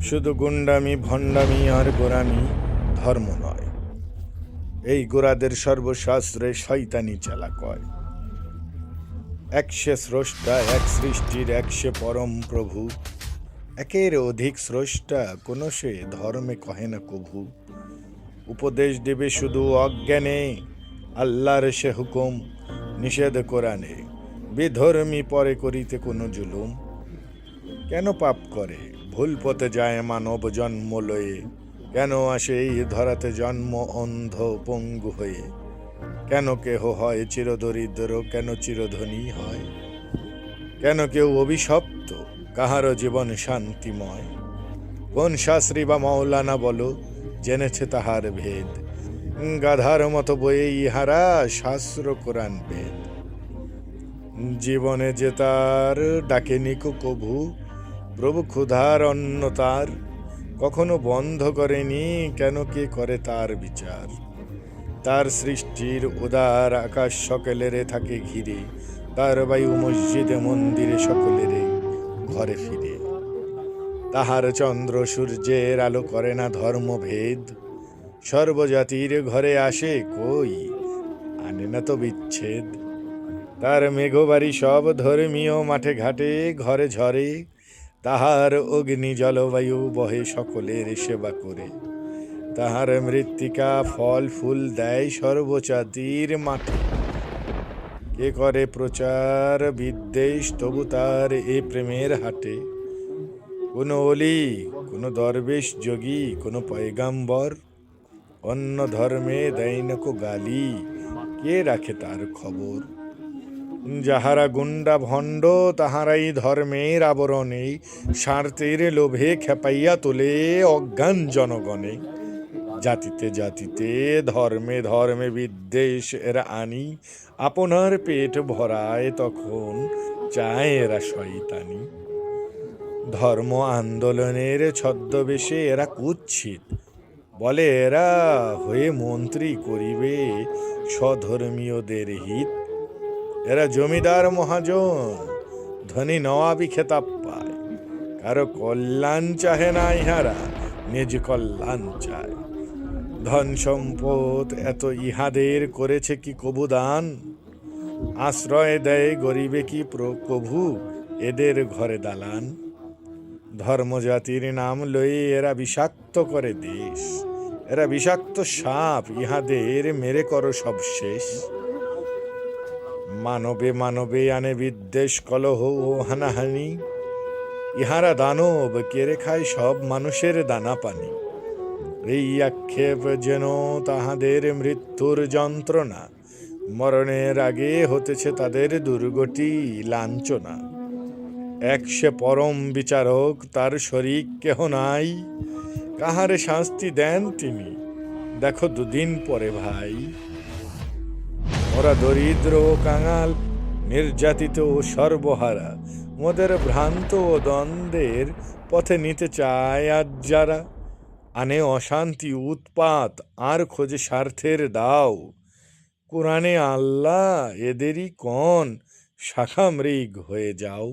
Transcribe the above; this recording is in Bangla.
শুধু গুন্ডামি ভণ্ডামি আর গোরামি ধর্ম নয়। এই গোরাদের সর্বশাস্ত্রে শয়তানি চালা কয়। এক সে স্রষ্টা, এক সৃষ্টির, এক সে পরম প্রভু। একের অধিক স্রষ্টা কোন সে ধর্মে কহে না কভু। উপদেশ দেবে শুধু অজ্ঞানে, আল্লাহর সে হুকুম নিষেধ কোরআনে। বিধর্মী পরে করিতে কোনো জুলুম। কেন পাপ করে ভুল পথে যায় মানব জন্ম লয়ে? কেন আসে এই ধরাতে জন্ম অন্ধ পঙ্গু হয়ে? কেন কেহ হয় চিরদরিদ্র, কেন চিরধনী হয়? কেন কেউ অভিশপ্ত, কাহারও জীবন শান্তিময়? কোন শাস্ত্রী বা মৌলানা বলো জেনেছে তাহার ভেদ? গাধার মতো বয়ে ইহারা শাস্ত্র কোরআন বেদ। জীবনে যে তার ডাকেনি কভু, প্রভু ক্ষুধার অন্ন তার কখনো বন্ধ করেনি, কেন কে করে তার বিচার? তার সৃষ্টির উদার আকাশ সকলেরে থাকে ঘিরে, তার বায়ু মসজিদে মন্দিরে সকলেরে ঘরে ফিরে। তাহার চন্দ্র সূর্যের আলো করে না ধর্মভেদ, সর্বজাতির ঘরে আসে কই আনে না তো বিচ্ছেদ। তার মেঘবাড়ি সব ধর্মীয় মাঠে ঘাটে ঘরে ঝরে, তাহার অগ্নি জলবায়ু বহে সকলের সেবা করে। তাহার মৃত্তিকা ফল ফুল দেয় সর্বজাতির মাঠে। কে করে প্রচার বিদ্বেষ, তবু তার এ প্রেমের হাটে। কোন অলি, কোন দরবেশ যোগী, কোন পয়গাম্বর অন্য ধর্মে দেয় না কো গালি, কে রাখে তার খবর? যাহারা গুন্ডা ভণ্ড তাহারাই ধর্মের আবরণে স্বার্থের লোভে খেপাইয়া তোলে অজ্ঞান জনগণে। জাতিতে জাতিতে ধর্মে ধর্মে বিদ্বেষ এরা আনি, আপনার পেট ভরায় তখন চায় এরা শয়তানি। ধর্ম আন্দোলনের ছদ্মবেশে এরা কুৎসিত, বলে এরা হয়ে মন্ত্রী করিবে স্বধর্মীয়দের হিত। এরা জমিদার মহাজন, ধনী নওয়াবি খেতাব পায়, কারো কল্যাণ চাহে না ইহারা, নিজ কল্যাণ চায়। ধন সম্পদ এত ইহাদের করেছে কি কবু দান? আশ্রয় দেয় গরিবে কি প্রভু এদের ঘরে দালান? ধর্মজাতির নাম লয়ে এরা বিষাক্ত করে দেশ, এরা বিষাক্ত সাপ, ইহাদের মেরে করো সব শেষ। মানবে মানবে আনে বিদ্বেষ কলহ ও হানাহানি, ইহারা দানব কেড়ে খায় সব মানুষের দানা পানি। এই আক্ষেপ যেন তাহাদের মৃত্যুর যন্ত্রণা, মরণের আগে হতেছে তাদের দুর্গতি লাঞ্ছনা। এক সে পরম বিচারক, তার শরিক কেহ নাই, কাহারে শাস্তি দেন তিনি দেখো দুদিন পরে ভাই। ওরা দরিদ্র ও কাঙাল, নির্যাতিত ও সর্বহারা, মোদের ভ্রান্ত ও দ্বন্দ্বের পথে নিতে চায় আজ যারা। আনে অশান্তি উৎপাত আর খোঁজে স্বার্থের দাও, কোরআনে আল্লাহ এদেরই কন শাখা মৃগ হয়ে যাও।